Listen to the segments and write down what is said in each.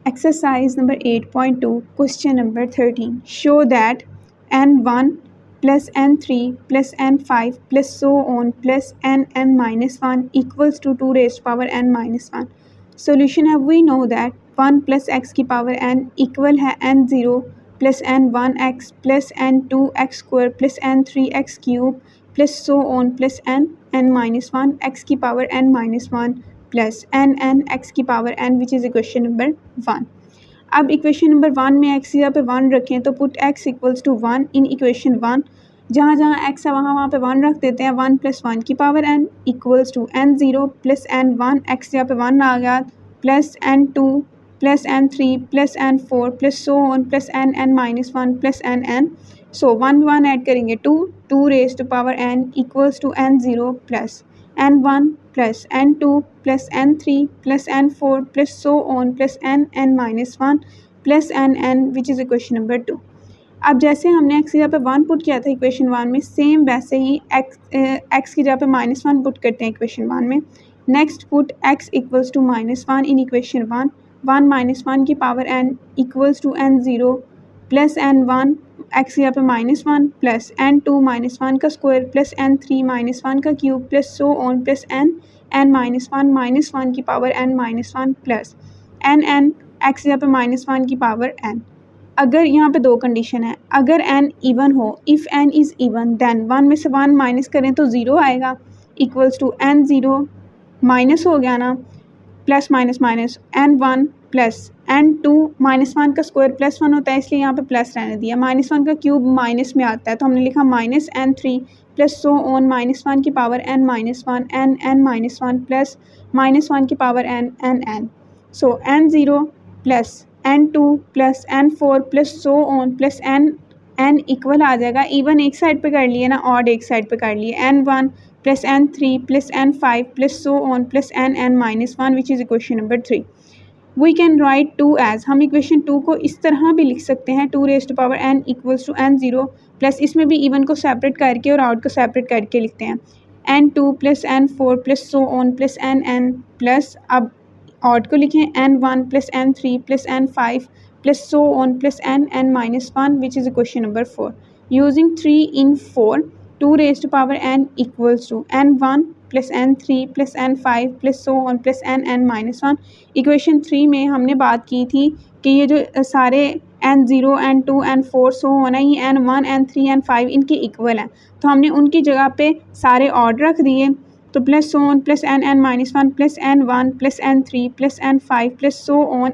Exercise number 8.2, question number 13. Show that n1 plus n3 plus n5 plus so on plus n minus 1 equals to 2 raised to power n minus 1. Solution है, we know that 1 plus x की power n equal है n0 plus n1x plus n2x square plus n3x cube plus so on plus n minus 1 x की power n minus 1 plus n x की power n which is equation number 1. अब equation number 1 में x यहाँ पे 1 रखें तो put x equals to 1 in equation 1. जहाँ जहाँ x है वहाँ पे 1 रख देते हैं. 1 प्लस 1 की power n equals to n0 plus n1 x यहाँ पे 1 आ गया plus n2 plus n3 plus n4 plus so on plus n minus 1 plus n. So 1 add करेंगे 2 raise to power n equals to n0 plus n1 plus n2 plus n3 plus n4 plus so on plus n minus 1 plus n which is equation number 2. अब जैसे हमने x की जगह पे 1 put किया था equation 1 में, सेम वैसे ही x की जगह पे माइनस 1 पुट करते हैं इक्वेशन 1 में. Next put x equals to minus 1 in equation 1. 1 minus 1 की power n equals to n0 plus n1 x यहाँ पे माइनस 1 प्लस n2 माइनस 1 का स्क्वायर प्लस n3 माइनस 1 का cube plus so on plus n minus 1 की power n minus 1 plus n x यहाँ पे minus 1 की power n. अगर यहाँ पे दो कंडीशन है, अगर n इवन हो, if n is even then 1 में से 1 माइनस करें तो 0 आएगा इक्वल्स टू n0 माइनस हो गया ना plus minus minus n1 plus n2 minus 1 का स्क्वायर प्लस 1 होता है इसलिए यहाँ पे प्लस रहने दिया. माइनस 1 का क्यूब माइनस में आता है तो हमने लिखा minus n3 plus so on minus 1 की power n minus 1 n minus 1 plus minus 1 की power n. So n0 plus n2 plus n4 plus so on plus n equal आ जाएगा. इवन एक साइड पे कर लिए ना, ऑड एक साइड पे कर लिए. n1 plus n3 plus n5 plus so on plus n minus 1 which is equation number 3. We can write 2 as, हम इक्वेशन 2 को इस तरह भी लिख सकते हैं 2 raise to power n equals to n0 plus इसमें भी इवन को सेपरेट करके और आउट को सेपरेट करके लिखते हैं n2 plus n4 plus so on plus n plus अब ऑड को लिखें n1 plus n3 plus n5 plus so on plus n minus 1 which is equation number 4. Using 3 in 4 2 raise to power n equals to n1 plus n3 plus n5 plus so on plus n minus 1. Equation 3 में हमने बात की थी कि ये जो सारे n0 n2 n4 सो होना ही n1 n3 n5 इनके इक्वल हैं, तो हमने उनकी जगह पे सारे ऑर्डर रख दिए. तो plus so on plus n minus 1 plus n1 plus n3 plus n5 plus so on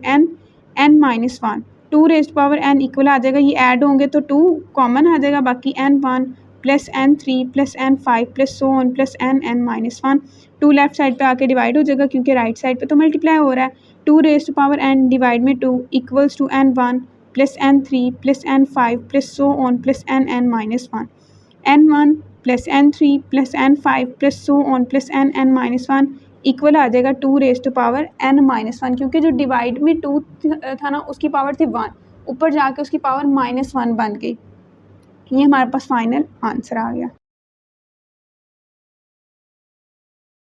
n minus 1. 2 raise power n equal आ जाएगा, ये ऐड होंगे तो 2 कॉमन आ जाएगा, बाकी n1 plus n3 plus n5 plus so on plus n minus 1. 2 left side पे आके divide हो जाएगा क्योंकि राइट साइड पे तो मल्टीप्लाई हो रहा है. 2 raise to power n divide में 2 equals to n1 plus n3 plus n5 plus so on plus n minus 1. n1 plus n3 plus n5 plus so on plus n minus 1 equal आ जाएगा 2 raise to power n minus 1, क्योंकि जो divide में 2 था ना उसकी power थी 1, ऊपर जाके उसकी पावर -1 बन गई. ये हमारे पास फाइनल आंसर आ गया.